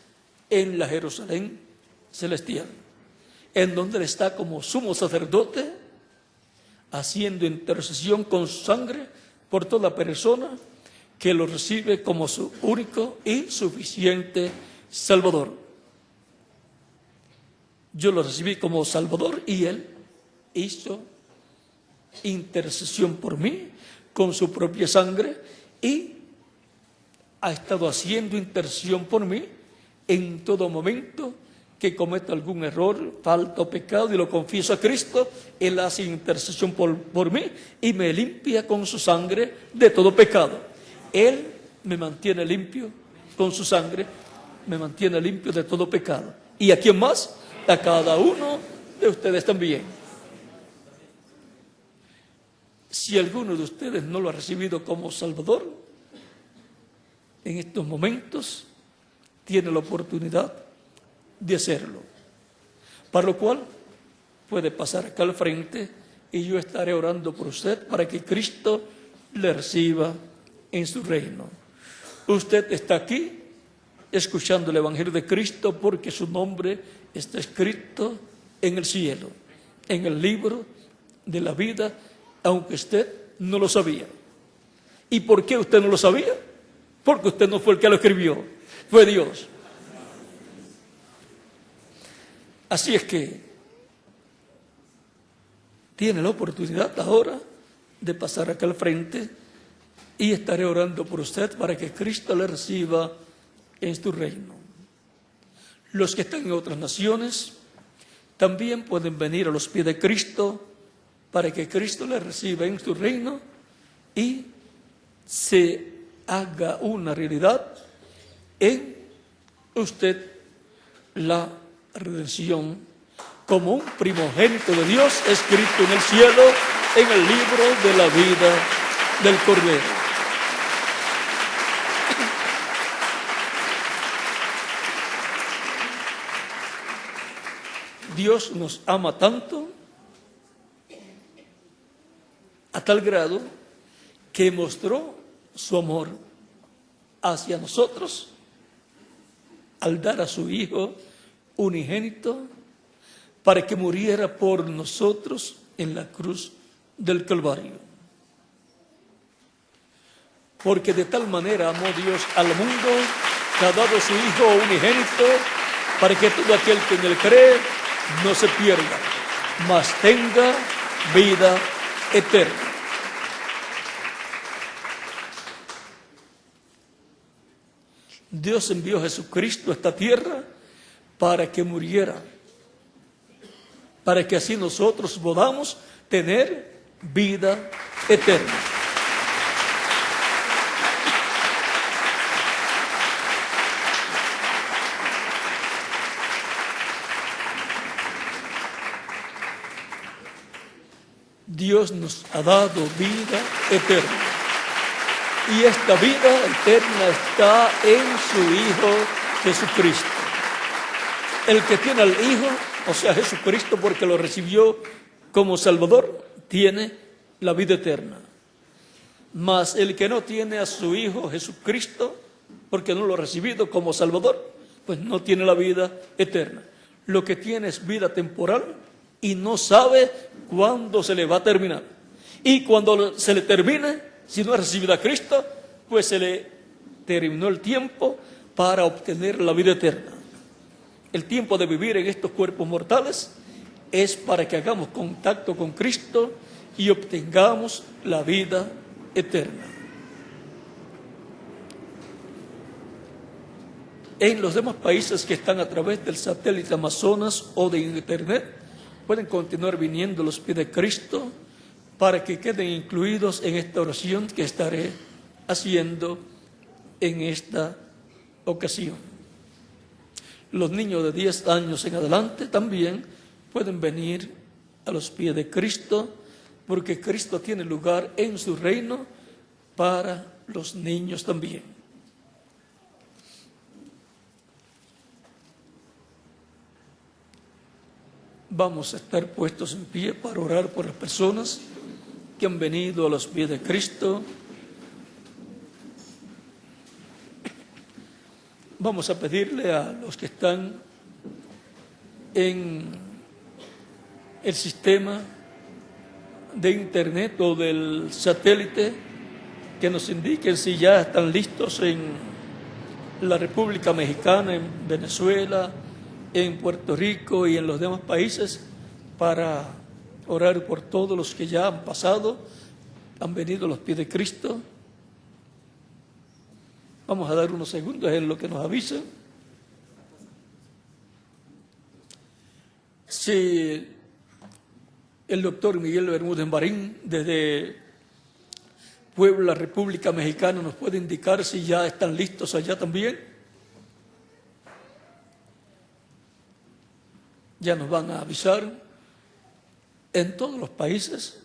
en la Jerusalén celestial, en donde Él está como sumo sacerdote, haciendo intercesión con su sangre por toda persona que lo recibe como su único y suficiente Salvador. Yo lo recibí como Salvador y Él hizo intercesión por mí con su propia sangre y ha estado haciendo intercesión por mí en todo momento que cometo algún error, falta o pecado y lo confieso a Cristo. Él hace intercesión por mí y me limpia con su sangre de todo pecado. Él me mantiene limpio con su sangre, me mantiene limpio de todo pecado. ¿Y a quién más? A cada uno de ustedes también. Si alguno de ustedes no lo ha recibido como Salvador, en estos momentos tiene la oportunidad de hacerlo. Para lo cual puede pasar acá al frente y yo estaré orando por usted para que Cristo le reciba en su reino. Usted está aquí escuchando el Evangelio de Cristo, porque su nombre está escrito en el cielo, en el libro de la vida, aunque usted no lo sabía. ¿Y por qué usted no lo sabía? Porque usted no fue el que lo escribió, fue Dios. Así es que tiene la oportunidad ahora de pasar acá al frente y estaré orando por usted para que Cristo le reciba en su reino. Los que están en otras naciones también pueden venir a los pies de Cristo para que Cristo le reciba en su reino y se haga una realidad en usted la redención como un primogénito de Dios escrito en el cielo, en el libro de la vida del Cordero. Dios nos ama tanto, a tal grado que mostró su amor hacia nosotros al dar a su Hijo unigénito para que muriera por nosotros en la cruz del Calvario. Porque de tal manera amó Dios al mundo que ha dado a su Hijo unigénito para que todo aquel que en él cree no se pierda, mas tenga vida eterna. Dios envió a Jesucristo a esta tierra para que muriera, para que así nosotros podamos tener vida eterna. Dios nos ha dado vida eterna. Y esta vida eterna está en su Hijo Jesucristo. El que tiene al Hijo, o sea Jesucristo, porque lo recibió como Salvador, tiene la vida eterna. Mas el que no tiene a su Hijo Jesucristo, porque no lo ha recibido como Salvador, pues no tiene la vida eterna. Lo que tiene es vida temporal y no sabe cuándo se le va a terminar. Y cuando se le termine, si no ha recibido a Cristo, pues se le terminó el tiempo para obtener la vida eterna. El tiempo de vivir en estos cuerpos mortales es para que hagamos contacto con Cristo y obtengamos la vida eterna. En los demás países que están a través del satélite Amazonas o de Internet, pueden continuar viniendo a los pies de Cristo para que queden incluidos en esta oración que estaré haciendo en esta ocasión. Los niños de 10 años en adelante también pueden venir a los pies de Cristo, porque Cristo tiene lugar en su reino para los niños también. Vamos a estar puestos en pie para orar por las personas que han venido a los pies de Cristo. Vamos a pedirle a los que están en el sistema de Internet o del satélite que nos indiquen si ya están listos en la República Mexicana, en Venezuela, en Puerto Rico y en los demás países, para orar por todos los que ya han pasado, han venido a los pies de Cristo. Vamos a dar unos segundos en lo que nos avisen. Si el doctor Miguel Bermúdez Marín, desde Puebla, República Mexicana, nos puede indicar si ya están listos allá también. Ya nos van a avisar. En todos los países,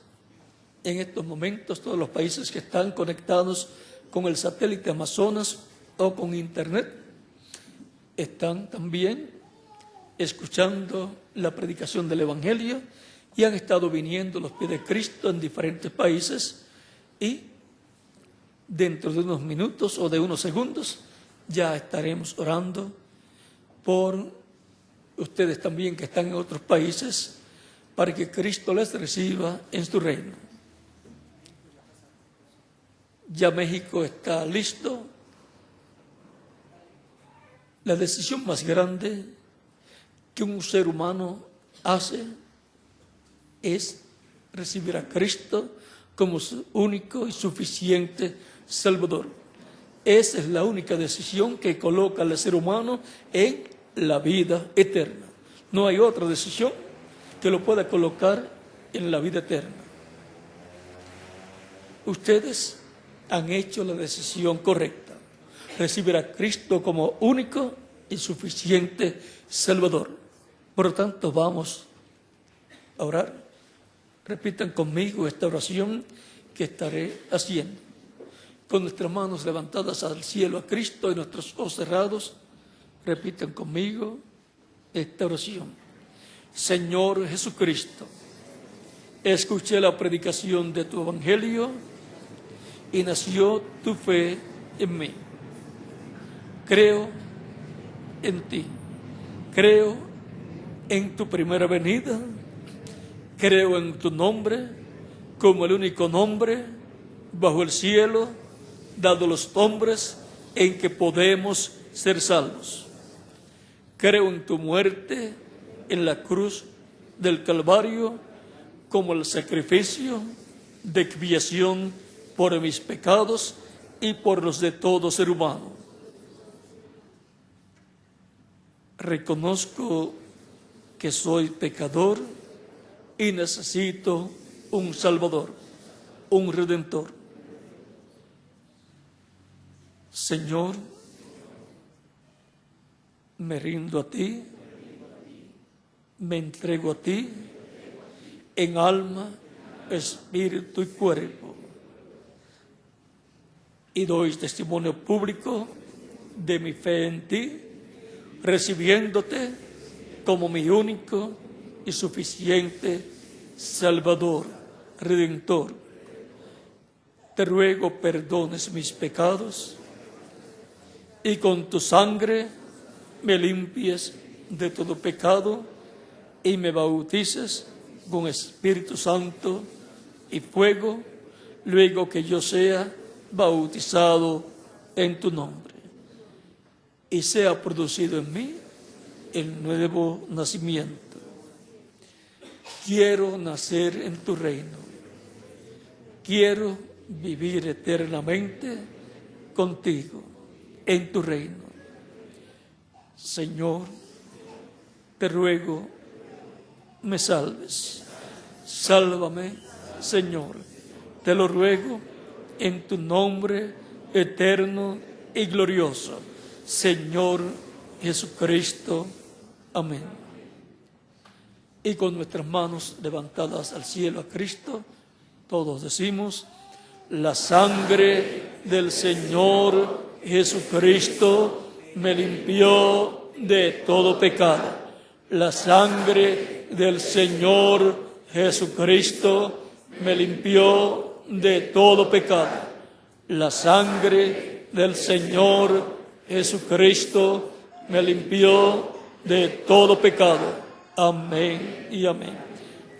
en estos momentos, todos los países que están conectados con el satélite Amazonas o con Internet, están también escuchando la predicación del Evangelio y han estado viniendo a los pies de Cristo en diferentes países, y dentro de unos minutos o de unos segundos ya estaremos orando por ustedes también que están en otros países, para que Cristo les reciba en su reino. Ya México está listo. La decisión más grande que un ser humano hace es recibir a Cristo como su único y suficiente Salvador. Esa es la única decisión que coloca al ser humano en la vida eterna. No hay otra decisión que lo pueda colocar en la vida eterna. Ustedes han hecho la decisión correcta: recibir a Cristo como único y suficiente Salvador. Por lo tanto, vamos a orar. Repitan conmigo esta oración que estaré haciendo. Con nuestras manos levantadas al cielo a Cristo y nuestros ojos cerrados, repitan conmigo esta oración. Señor Jesucristo, escuché la predicación de tu evangelio y nació tu fe en mí. Creo en ti, creo en tu primera venida, creo en tu nombre como el único nombre bajo el cielo, dado los hombres en que podemos ser salvos. Creo en tu muerte en la cruz del Calvario como el sacrificio de expiación por mis pecados y por los de todo ser humano. Reconozco que soy pecador y necesito un Salvador, un Redentor. Señor, me rindo a ti, me entrego a ti en alma, espíritu y cuerpo, y doy testimonio público de mi fe en ti, recibiéndote como mi único y suficiente Salvador, Redentor. Te ruego perdones mis pecados y con tu sangre me limpies de todo pecado y me bautices con Espíritu Santo y fuego, luego que yo sea bautizado en tu nombre y sea producido en mí el nuevo nacimiento. Quiero nacer en tu reino. Quiero vivir eternamente contigo en tu reino. Señor, te ruego, me salves. Sálvame, Señor. Te lo ruego en tu nombre eterno y glorioso, Señor Jesucristo. Amén. Y con nuestras manos levantadas al cielo a Cristo, todos decimos: la sangre del Señor Jesucristo me limpió de todo pecado. La sangre del Señor Jesucristo me limpió de todo pecado. La sangre del Señor Jesucristo me limpió de todo pecado. Amén y amén.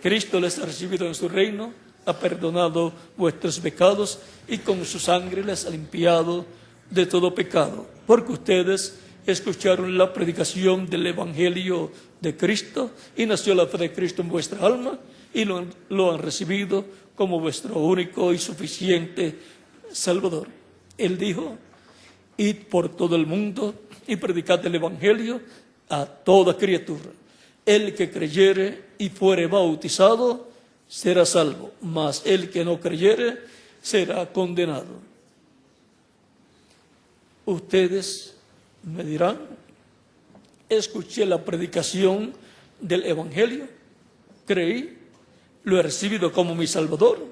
Cristo les ha recibido en su reino, ha perdonado vuestros pecados y con su sangre les ha limpiado de todo pecado, porque ustedes escucharon la predicación del Evangelio de Cristo y nació la fe de Cristo en vuestra alma y lo han recibido como vuestro único y suficiente Salvador. Él dijo: id por todo el mundo y predicad el Evangelio a toda criatura. El que creyere y fuere bautizado será salvo, mas el que no creyere será condenado. Ustedes me dirán: escuché la predicación del Evangelio, creí, lo he recibido como mi Salvador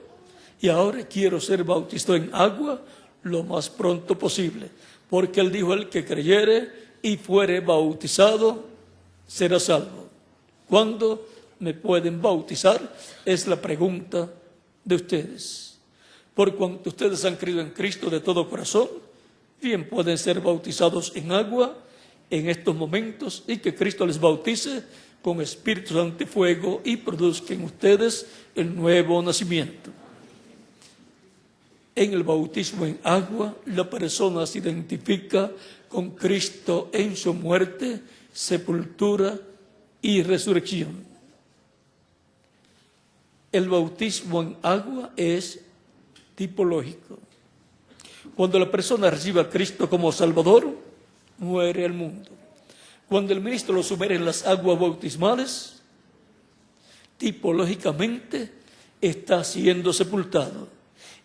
y ahora quiero ser bautizado en agua lo más pronto posible, porque Él dijo: el que creyere y fuere bautizado será salvo. ¿Cuándo me pueden bautizar? Es la pregunta de ustedes. Por cuanto ustedes han creído en Cristo de todo corazón, bien pueden ser bautizados en agua en estos momentos y que Cristo les bautice con Espíritu Santo y fuego y produzca en ustedes el nuevo nacimiento. En el bautismo en agua, la persona se identifica con Cristo en su muerte, sepultura y resurrección. El bautismo en agua es tipológico. Cuando la persona recibe a Cristo como Salvador, muere el mundo. Cuando el ministro lo sumerge en las aguas bautismales, tipológicamente está siendo sepultado.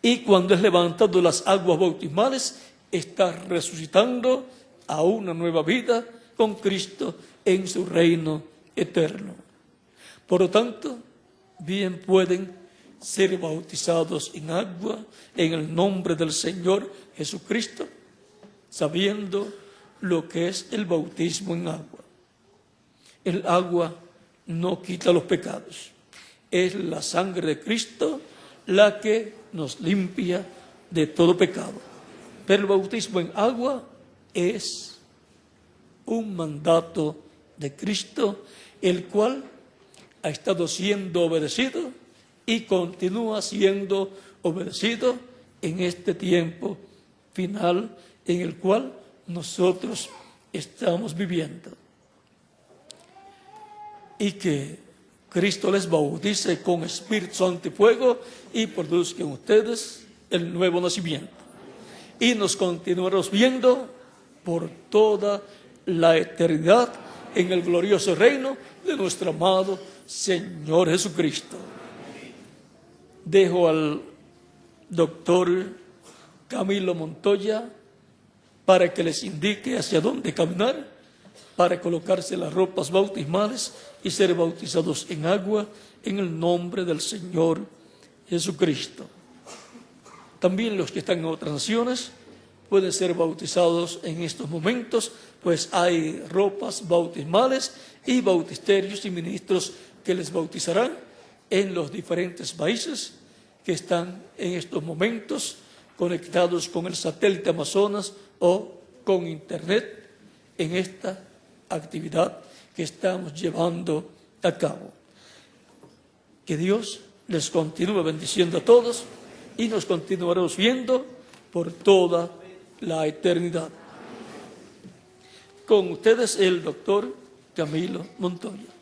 Y cuando es levantado de las aguas bautismales, está resucitando a una nueva vida con Cristo en su reino eterno. Por lo tanto, bien pueden ser bautizados en agua en el nombre del Señor Jesucristo, sabiendo lo que es el bautismo en agua. El agua no quita los pecados. Es la sangre de Cristo la que nos limpia de todo pecado. Pero el bautismo en agua es un mandato de Cristo, el cual ha estado siendo obedecido y continúa siendo obedecido en este tiempo final en el cual nosotros estamos viviendo. Y que Cristo les bautice con Espíritu Santo y fuego y produzca en ustedes el nuevo nacimiento. Y nos continuaremos viendo por toda la eternidad en el glorioso reino de nuestro amado Señor Jesucristo. Dejo al doctor Camilo Montoya para que les indique hacia dónde caminar, para colocarse las ropas bautismales y ser bautizados en agua en el nombre del Señor Jesucristo. También los que están en otras naciones pueden ser bautizados en estos momentos, pues hay ropas bautismales y bautisterios y ministros que les bautizarán en los diferentes países que están en estos momentos conectados con el satélite Amazonas o con Internet en esta actividad que estamos llevando a cabo. Que Dios les continúe bendiciendo a todos y nos continuaremos viendo por toda la eternidad. Con ustedes el doctor Camilo Montoya.